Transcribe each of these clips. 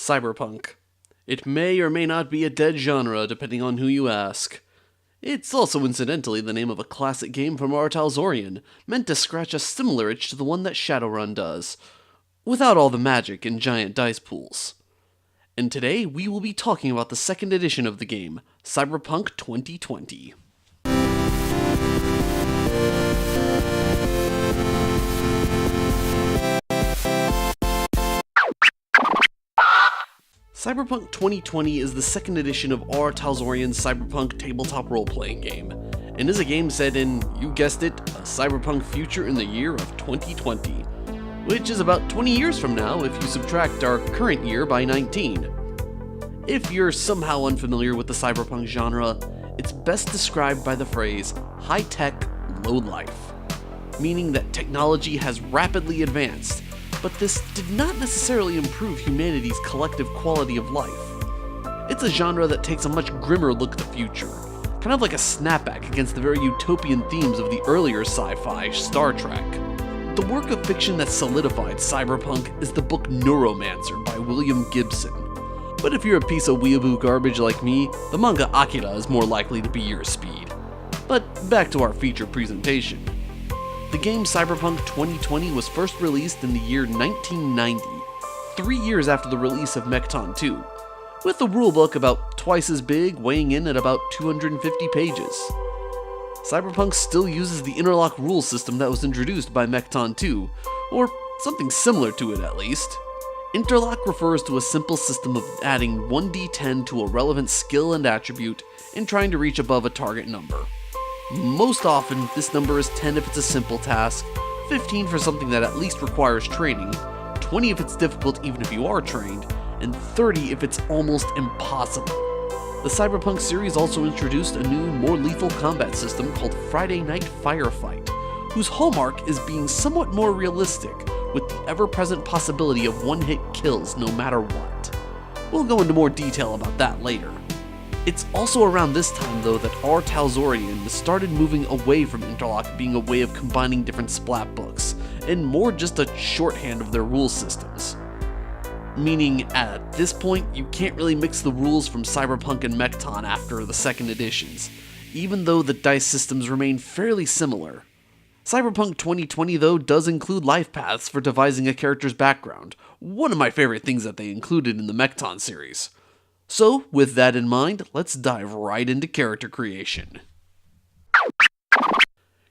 Cyberpunk. It may or may not be a dead genre, depending on who you ask. It's also incidentally the name of a classic game from Talsorian, meant to scratch a similar itch to the one that Shadowrun does, without all the magic and giant dice pools. And today, we will be talking about the second edition of the game, Cyberpunk 2020. Cyberpunk 2020 is the second edition of Talsorian's Cyberpunk tabletop role-playing game, and is a game set in, you guessed it, a cyberpunk future in the year of 2020, which is about 20 years from now if you subtract our current year by 19. If you're somehow unfamiliar with the cyberpunk genre, it's best described by the phrase, high-tech, low-life, meaning that technology has rapidly advanced, but this did not necessarily improve humanity's collective quality of life. It's a genre that takes a much grimmer look at the future, kind of like a snapback against the very utopian themes of the earlier sci-fi Star Trek. The work of fiction that solidified cyberpunk is the book Neuromancer by William Gibson. But if you're a piece of weeaboo garbage like me, the manga Akira is more likely to be your speed. But back to our feature presentation. The game Cyberpunk 2020 was first released in the year 1990, 3 years after the release of Mekton 2, with a rulebook about twice as big, weighing in at about 250 pages. Cyberpunk still uses the interlock rule system that was introduced by Mekton 2, or something similar to it at least. Interlock refers to a simple system of adding 1d10 to a relevant skill and attribute and trying to reach above a target number. Most often, this number is 10 if it's a simple task, 15 for something that at least requires training, 20 if it's difficult even if you are trained, and 30 if it's almost impossible. The Cyberpunk series also introduced a new, more lethal combat system called Friday Night Firefight, whose hallmark is being somewhat more realistic, with the ever-present possibility of one-hit kills no matter what. We'll go into more detail about that later. It's also around this time, though, that Talsorian started moving away from Interlock being a way of combining different splat books, and more just a shorthand of their rule systems. Meaning, at this point, you can't really mix the rules from Cyberpunk and Mekton after the second editions, even though the dice systems remain fairly similar. Cyberpunk 2020, though, does include life paths for devising a character's background, one of my favorite things that they included in the Mekton series. So, with that in mind, let's dive right into character creation.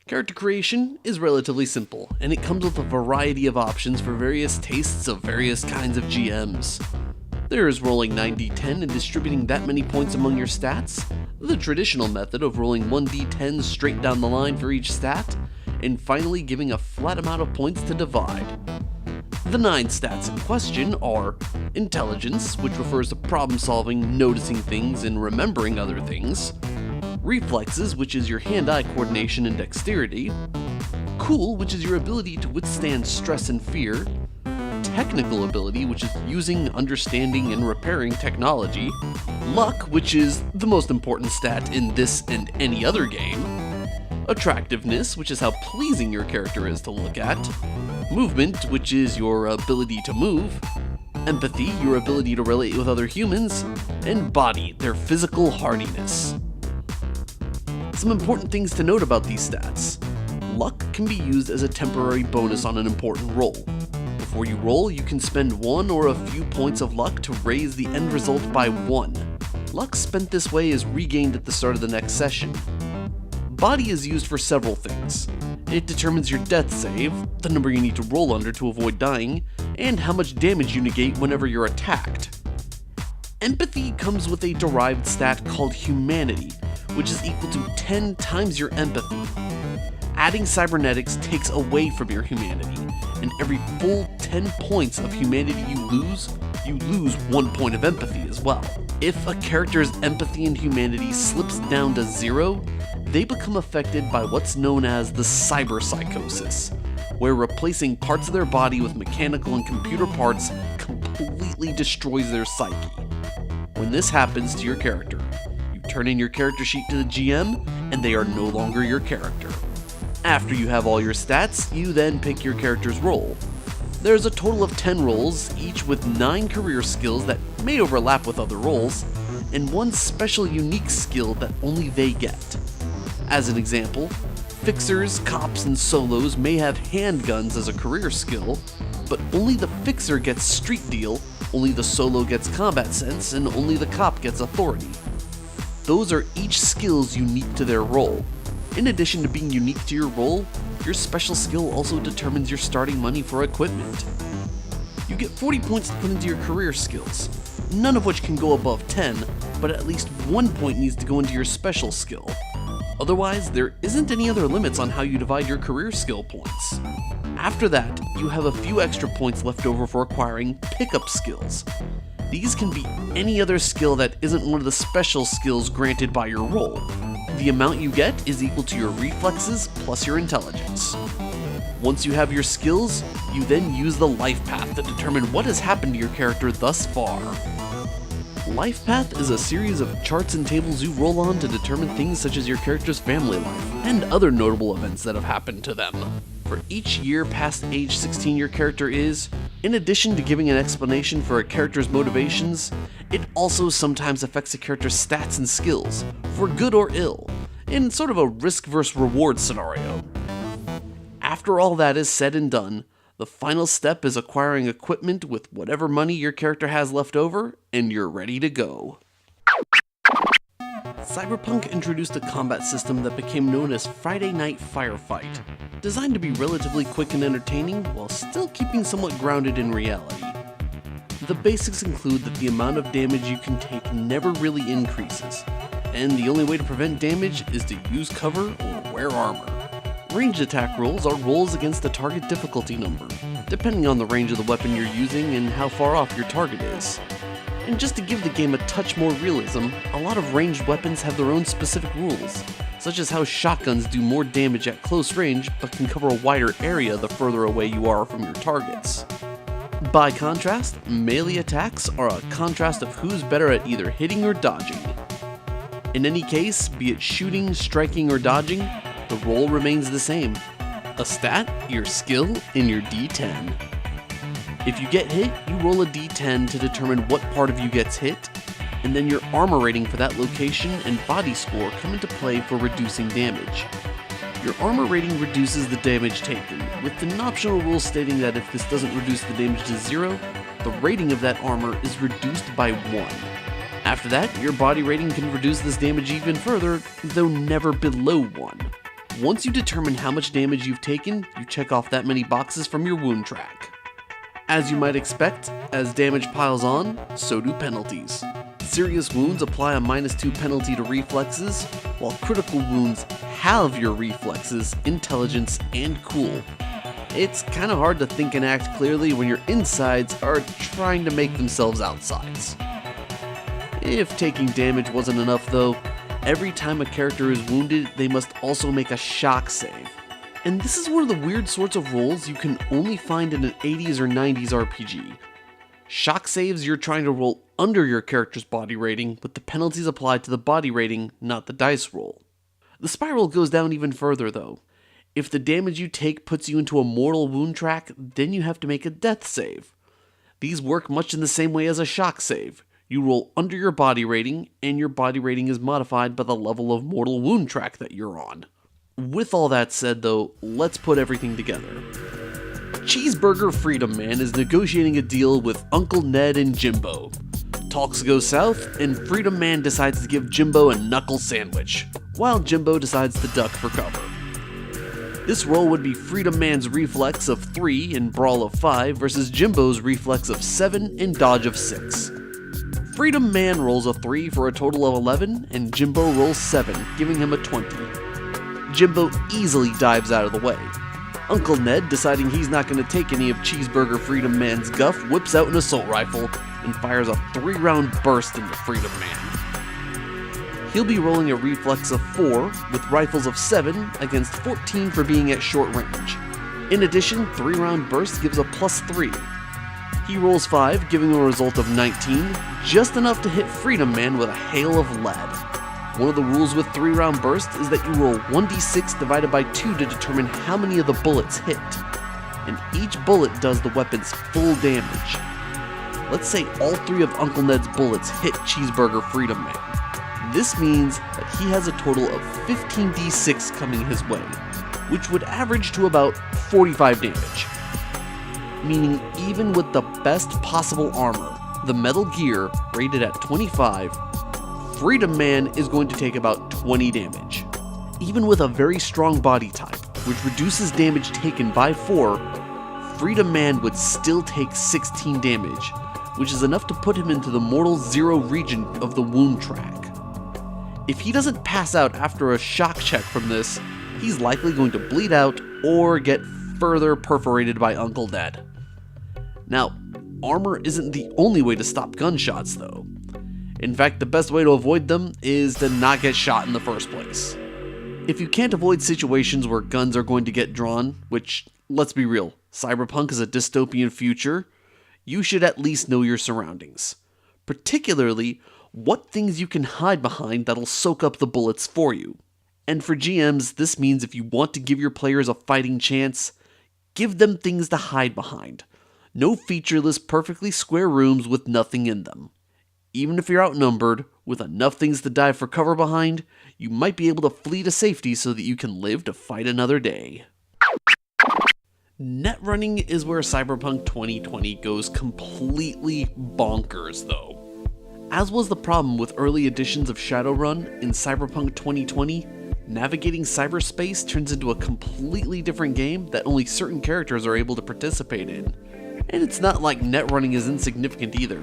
Character creation is relatively simple, and it comes with a variety of options for various tastes of various kinds of GMs. There's rolling 9d10 and distributing that many points among your stats, the traditional method of rolling 1d10 straight down the line for each stat, and finally giving a flat amount of points to divide. The 9 stats in question are Intelligence, which refers to problem solving, noticing things, and remembering other things. Reflexes, which is your hand-eye coordination and dexterity. Cool, which is your ability to withstand stress and fear. Technical ability, which is using, understanding, and repairing technology. Luck, which is the most important stat in this and any other game. Attractiveness, which is how pleasing your character is to look at. Movement, which is your ability to move. Empathy, your ability to relate with other humans. And body, their physical hardiness. Some important things to note about these stats. Luck can be used as a temporary bonus on an important roll. Before you roll, you can spend 1 or a few points of luck to raise the end result by 1. Luck spent this way is regained at the start of the next session. Body is used for several things. It determines your death save, the number you need to roll under to avoid dying, and how much damage you negate whenever you're attacked. Empathy comes with a derived stat called Humanity, which is equal to 10 times your empathy. Adding cybernetics takes away from your humanity, and every full 10 points of humanity you lose 1 point of empathy as well. If a character's empathy and humanity slips down to 0, they become affected by what's known as the cyberpsychosis, where replacing parts of their body with mechanical and computer parts completely destroys their psyche. When this happens to your character, you turn in your character sheet to the GM, and they are no longer your character. After you have all your stats, you then pick your character's role. There's a total of 10 roles, each with 9 career skills that may overlap with other roles, and one special unique skill that only they get. As an example, fixers, cops, and solos may have handguns as a career skill, but only the fixer gets street deal, only the solo gets combat sense, and only the cop gets authority. Those are each skills unique to their role. In addition to being unique to your role, your special skill also determines your starting money for equipment. You get 40 points to put into your career skills, none of which can go above 10, but at least 1 point needs to go into your special skill. Otherwise, there isn't any other limits on how you divide your career skill points. After that, you have a few extra points left over for acquiring pickup skills. These can be any other skill that isn't one of the special skills granted by your role. The amount you get is equal to your reflexes plus your intelligence. Once you have your skills, you then use the life path to determine what has happened to your character thus far. Life path is a series of charts and tables you roll on to determine things such as your character's family life and other notable events that have happened to them. For each year past age 16 your character is, in addition to giving an explanation for a character's motivations, it also sometimes affects a character's stats and skills, for good or ill, in sort of a risk versus reward scenario. After all that is said and done, the final step is acquiring equipment with whatever money your character has left over, and you're ready to go. Cyberpunk introduced a combat system that became known as Friday Night Firefight, designed to be relatively quick and entertaining while still keeping somewhat grounded in reality. The basics include that the amount of damage you can take never really increases, and the only way to prevent damage is to use cover or wear armor. Ranged attack rolls are rolls against the target difficulty number, depending on the range of the weapon you're using and how far off your target is. And just to give the game a touch more realism, a lot of ranged weapons have their own specific rules, such as how shotguns do more damage at close range but can cover a wider area the further away you are from your targets. By contrast, melee attacks are a contrast of who's better at either hitting or dodging. In any case, be it shooting, striking, or dodging, the roll remains the same. A stat, your skill, and your D10. If you get hit, you roll a D10 to determine what part of you gets hit, and then your armor rating for that location and body score come into play for reducing damage. Your armor rating reduces the damage taken, with an optional rule stating that if this doesn't reduce the damage to 0, the rating of that armor is reduced by 1. After that, your body rating can reduce this damage even further, though never below 1. Once you determine how much damage you've taken, you check off that many boxes from your wound track. As you might expect, as damage piles on, so do penalties. Serious wounds apply a -2 penalty to reflexes, while critical wounds halve your reflexes, intelligence, and cool. It's kinda hard to think and act clearly when your insides are trying to make themselves outsides. If taking damage wasn't enough though, every time a character is wounded, they must also make a shock save. And this is one of the weird sorts of rolls you can only find in an 80s or 90s RPG. Shock saves you're trying to roll under your character's body rating, with the penalties applied to the body rating, not the dice roll. The spiral goes down even further though. If the damage you take puts you into a mortal wound track, then you have to make a death save. These work much in the same way as a shock save. You roll under your body rating, and your body rating is modified by the level of mortal wound track that you're on. With all that said though, let's put everything together. Cheeseburger Freedom Man is negotiating a deal with Uncle Ned and Jimbo. Talks go south, and Freedom Man decides to give Jimbo a knuckle sandwich, while Jimbo decides to duck for cover. This roll would be Freedom Man's reflex of 3 and brawl of 5 versus Jimbo's reflex of 7 and dodge of 6. Freedom Man rolls a 3 for a total of 11, and Jimbo rolls 7, giving him a 20. Jimbo easily dives out of the way. Uncle Ned, deciding he's not going to take any of Cheeseburger Freedom Man's guff, whips out an assault rifle and fires a 3-round burst into Freedom Man. He'll be rolling a reflex of 4 with rifles of 7 against 14 for being at short range. In addition, 3-round burst gives a +3. He rolls 5, giving him a result of 19, just enough to hit Freedom Man with a hail of lead. One of the rules with 3-round burst is that you roll 1d6 divided by 2 to determine how many of the bullets hit. and each bullet does the weapon's full damage. Let's say all 3 of Uncle Ned's bullets hit Cheeseburger Freedom Man. This means that he has a total of 15d6 coming his way, which would average to about 45 damage. Meaning even with the best possible armor, the Metal Gear rated at 25, Freedom Man is going to take about 20 damage. Even with a very strong body type, which reduces damage taken by 4, Freedom Man would still take 16 damage, which is enough to put him into the Mortal Zero region of the wound track. If he doesn't pass out after a shock check from this, he's likely going to bleed out or get further perforated by Uncle Ned. Now, armor isn't the only way to stop gunshots though. In fact, the best way to avoid them is to not get shot in the first place. If you can't avoid situations where guns are going to get drawn, which, let's be real, Cyberpunk is a dystopian future, you should at least know your surroundings. Particularly, what things you can hide behind that'll soak up the bullets for you. And for GMs, this means if you want to give your players a fighting chance, give them things to hide behind. No featureless, perfectly square rooms with nothing in them. Even if you're outnumbered, with enough things to dive for cover behind, you might be able to flee to safety so that you can live to fight another day. Netrunning is where Cyberpunk 2020 goes completely bonkers though. As was the problem with early editions of Shadowrun, in Cyberpunk 2020, navigating cyberspace turns into a completely different game that only certain characters are able to participate in. And it's not like netrunning is insignificant either.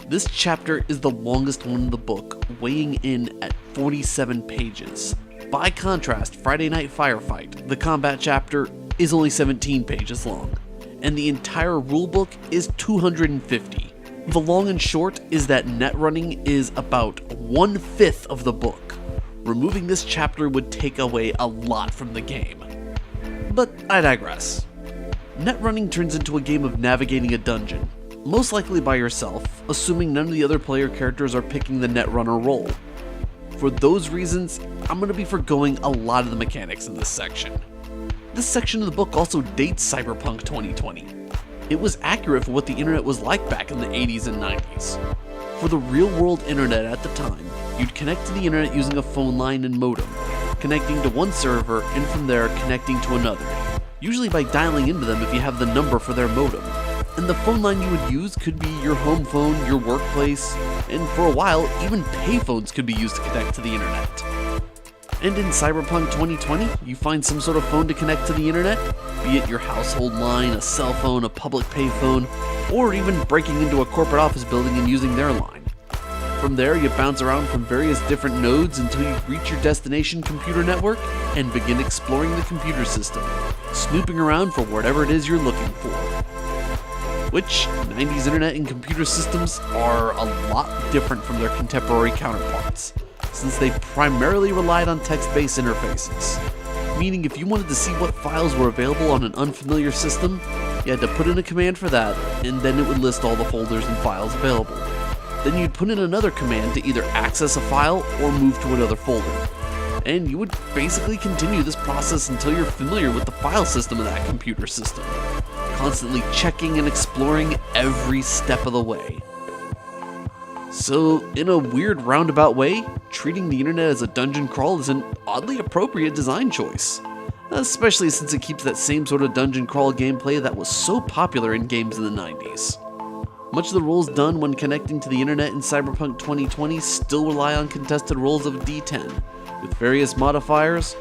This chapter is the longest one in the book, weighing in at 47 pages. By contrast, Friday Night Firefight, the combat chapter, is only 17 pages long, and the entire rulebook is 250. The long and short is that netrunning is about 1/5 of the book. Removing this chapter would take away a lot from the game. But I digress. Netrunning turns into a game of navigating a dungeon, most likely by yourself, assuming none of the other player characters are picking the netrunner role. For those reasons, I'm going to be forgoing a lot of the mechanics in this section. This section of the book also dates Cyberpunk 2020. It was accurate for what the internet was like back in the 80s and 90s. For the real-world internet at the time, you'd connect to the internet using a phone line and modem, connecting to one server and from there connecting to another, usually by dialing into them if you have the number for their modem. And the phone line you would use could be your home phone, your workplace, and for a while, even payphones could be used to connect to the internet. And in Cyberpunk 2020, you find some sort of phone to connect to the internet, be it your household line, a cell phone, a public payphone, or even breaking into a corporate office building and using their line. From there, you bounce around from various different nodes until you reach your destination computer network and begin exploring the computer system, snooping around for whatever it is you're looking for. Which, 90s internet and computer systems are a lot different from their contemporary counterparts, since they primarily relied on text-based interfaces. Meaning if you wanted to see what files were available on an unfamiliar system, you had to put in a command for that, and then it would list all the folders and files available. Then you'd put in another command to either access a file or move to another folder. And you would basically continue this process until you're familiar with the file system of that computer system, constantly checking and exploring every step of the way. So, in a weird roundabout way, treating the internet as a dungeon crawl is an oddly appropriate design choice. Especially since it keeps that same sort of dungeon crawl gameplay that was so popular in games in the 90s. Much of the roles done when connecting to the internet in Cyberpunk 2020 still rely on contested rolls of D10, with various modifiers,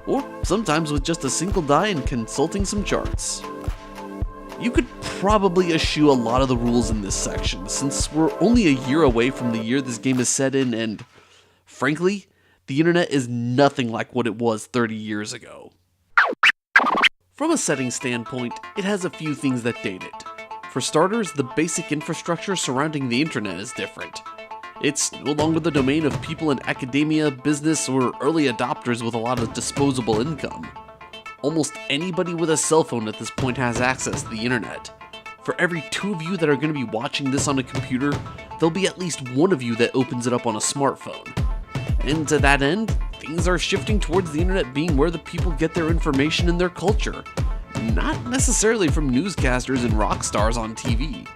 or sometimes with just a single die and consulting some charts. You could probably eschew a lot of the rules in this section, since we're only a year away from the year this game is set in, and frankly, the internet is nothing like what it was 30 years ago. From a setting standpoint, it has a few things that date it. For starters, the basic infrastructure surrounding the internet is different. It's no longer the domain of people in academia, business, or early adopters with a lot of disposable income. Almost anybody with a cell phone at this point has access to the internet. For every 2 of you that are going to be watching this on a computer, there'll be at least 1 of you that opens it up on a smartphone. And to that end, things are shifting towards the internet being where the people get their information and their culture, not necessarily from newscasters and rock stars on TV.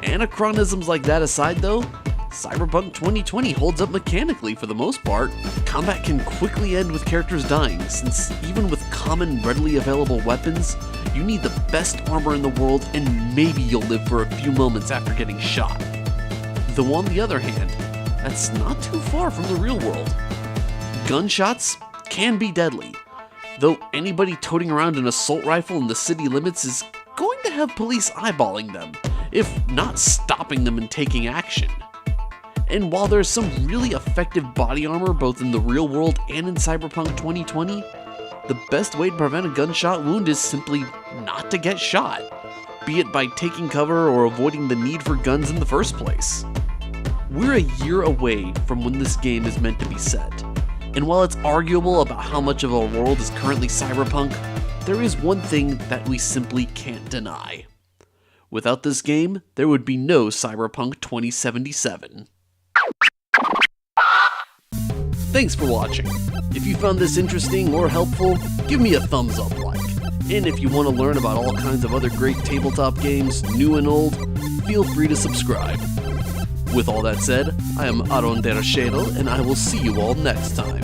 Anachronisms like that aside though, Cyberpunk 2020 holds up mechanically for the most part. Combat can quickly end with characters dying, since even with common, readily available weapons, you need the best armor in the world and maybe you'll live for a few moments after getting shot. Though on the other hand, that's not too far from the real world. Gunshots can be deadly, though anybody toting around an assault rifle in the city limits is going to have police eyeballing them, if not stopping them and taking action. And while there's some really effective body armor both in the real world and in Cyberpunk 2020, the best way to prevent a gunshot wound is simply not to get shot, be it by taking cover or avoiding the need for guns in the first place. We're a year away from when this game is meant to be set, and while it's arguable about how much of our world is currently cyberpunk, there is one thing that we simply can't deny. Without this game, there would be no Cyberpunk 2077. Thanks for watching. If you found this interesting or helpful, give me a thumbs up like. And if you want to learn about all kinds of other great tabletop games, new and old, feel free to subscribe. With all that said, I am Aron Derashero, and I will see you all next time.